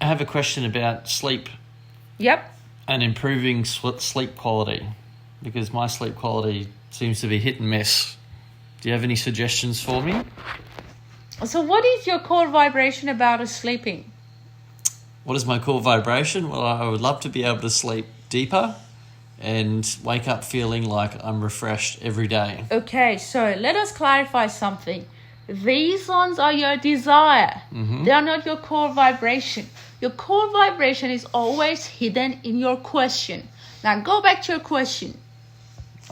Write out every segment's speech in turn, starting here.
have a question about sleep. Yep. And improving sleep quality, because my sleep quality seems to be hit and miss. Do you have any suggestions for me? So what is your core vibration about sleeping? What is my core vibration? Well, I would love to be able to sleep deeper and wake up feeling like I'm refreshed every day. Okay, so let us clarify something. These ones are your desire. Mm-hmm. They are not your core vibration. Your core vibration is always hidden in your question. Now go back to your question.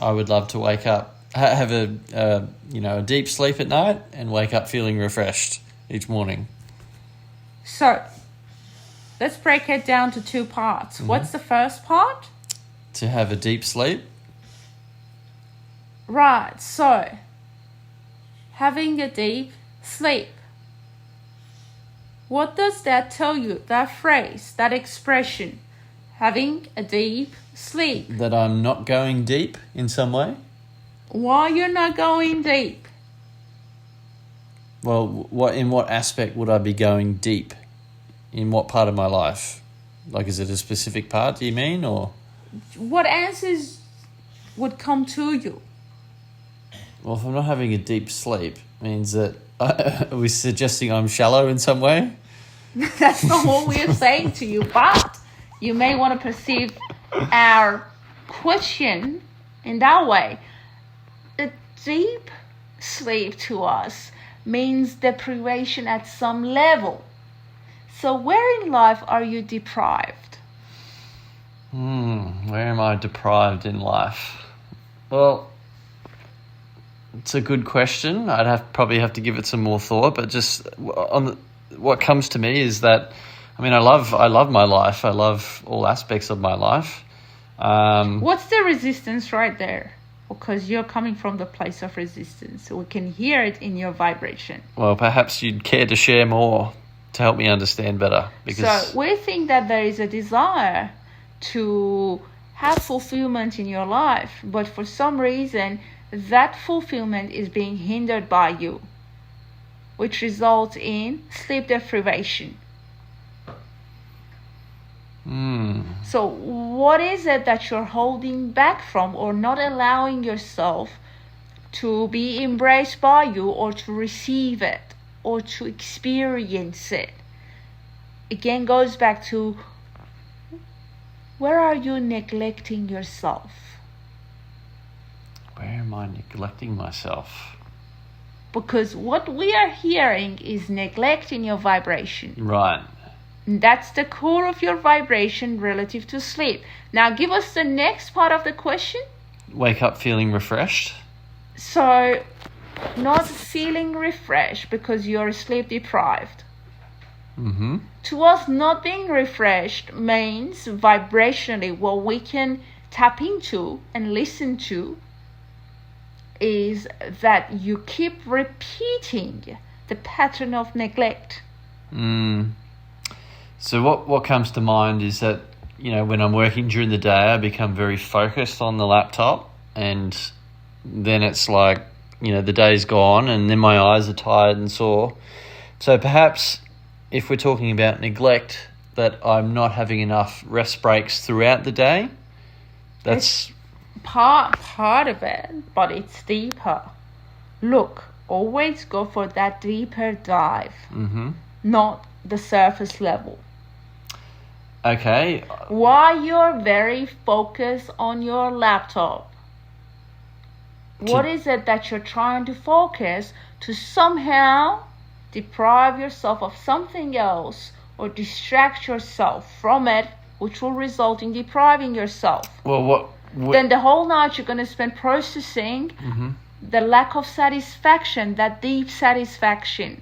I would love to wake up, have a deep sleep at night and wake up feeling refreshed each morning. So let's break it down to two parts. Mm-hmm. What's the first part? To have a deep sleep. Right, so having a deep sleep. What does that tell you? That phrase, that expression, having a deep sleep. That I'm not going deep in some way? Why you're not going deep? Well, in what aspect would I be going deep? In what part of my life? Like, is it a specific part, do you mean, or? What answers would come to you? Well, if I'm not having a deep sleep, it means that are we suggesting I'm shallow in some way? That's not what we're saying to you, but you may want to perceive our question in that way. A deep sleep to us means deprivation at some level. So where in life are you deprived? Where am I deprived in life? Well, it's a good question. I'd probably have to give it some more thought, but just what comes to me is that, I love my life. I love all aspects of my life. What's the resistance right there? Because you're coming from the place of resistance, so we can hear it in your vibration. Well, perhaps you'd care to share more to help me understand better. Because So we think that there is a desire to have fulfillment in your life, but for some reason that fulfillment is being hindered by you, which results in sleep deprivation. So what is it that you're holding back from or not allowing yourself to be embraced by you or to receive it or to experience it? Again, goes back to, where are you neglecting yourself? Where am I neglecting myself? Because what we are hearing is neglect in your vibration. Right. That's the core of your vibration relative to sleep. Now give us the next part of the question. Wake up feeling refreshed. So not feeling refreshed because you're sleep deprived. Mm-hmm. To us, not being refreshed means vibrationally what we can tap into and listen to is that you keep repeating the pattern of neglect. So what comes to mind is that, when I'm working during the day, I become very focused on the laptop, and then it's like, the day's gone and then my eyes are tired and sore. So perhaps if we're talking about neglect, that I'm not having enough rest breaks throughout the day, that's part of it, but it's deeper. Look, always go for that deeper dive, not the surface level. Okay. Why you're very focused on your laptop? What is it that you're trying to focus to somehow deprive yourself of something else or distract yourself from it, which will result in depriving yourself? Well, then the whole night you're going to spend processing the lack of satisfaction, that deep satisfaction.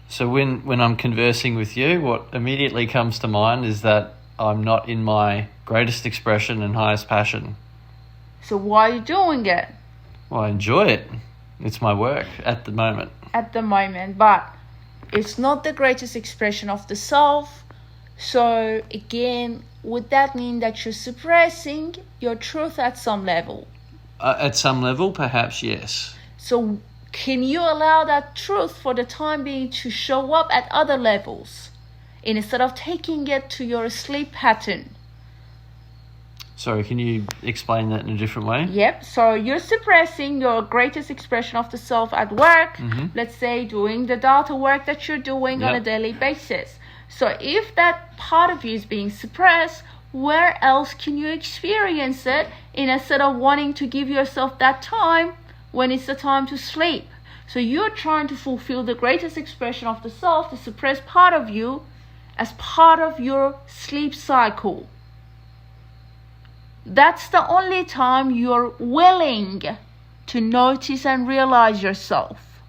So when I'm conversing with you, what immediately comes to mind is that I'm not in my greatest expression and highest passion. So why are you doing it? Well, I enjoy it. It's my work at the moment. But it's not the greatest expression of the self. So again, would that mean that you're suppressing your truth at some level? At some level, perhaps, yes. So can you allow that truth for the time being to show up at other levels? instead of taking it to your sleep pattern. Sorry, can you explain that in a different way? Yep. So you're suppressing your greatest expression of the self at work. Let's say doing the data work that you're doing on a daily basis. So if that part of you is being suppressed, where else can you experience it instead of wanting to give yourself that time when it's the time to sleep? So you're trying to fulfill the greatest expression of the self, the suppressed part of you, as part of your sleep cycle. That's the only time you're willing to notice and realize yourself.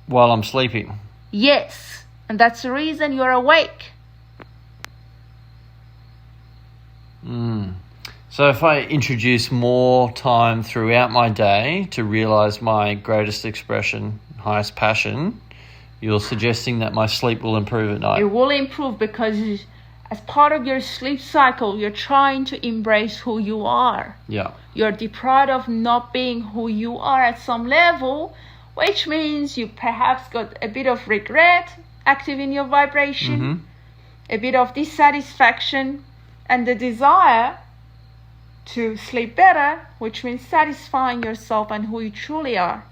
While I'm sleeping? Yes, and that's the reason you're awake. So if I introduce more time throughout my day to realize my greatest expression, highest passion, you're suggesting that my sleep will improve at night? It will improve because as part of your sleep cycle, you're trying to embrace who you are. Yeah. You're deprived of not being who you are at some level, which means you perhaps got a bit of regret active in your vibration, a bit of dissatisfaction, and the desire to sleep better, which means satisfying yourself and who you truly are.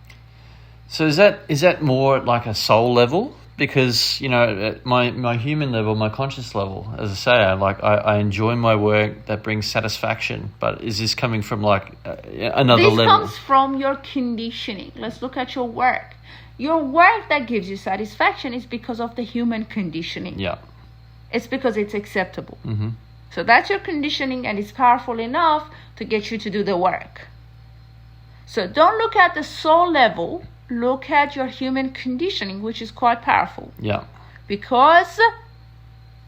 So is that more at like a soul level? Because, at my human level, my conscious level, as I say, I enjoy my work that brings satisfaction. But is this coming from like another level? This comes from your conditioning. Let's look at your work. Your work that gives you satisfaction is because of the human conditioning. Yeah. It's because it's acceptable. So that's your conditioning, and it's powerful enough to get you to do the work. So don't look at the soul level. Look at your human conditioning, which is quite powerful. Yeah. Because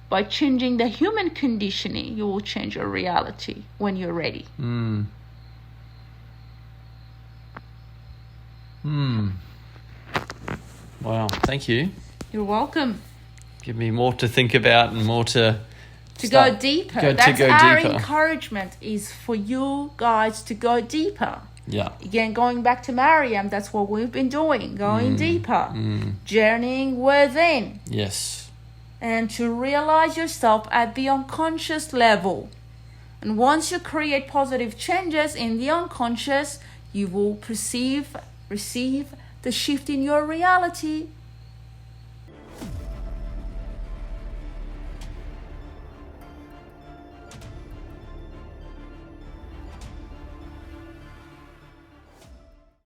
by changing the human conditioning, you will change your reality when you're ready. Wow, thank you. You're welcome. Give me more to think about and more to go deeper. That's our deeper. Encouragement is for you guys to go deeper. Yeah. Again, going back to Maryam, that's what we've been doing, going deeper, journeying within. Yes. And to realize yourself at the unconscious level. And once you create positive changes in the unconscious, you will receive the shift in your reality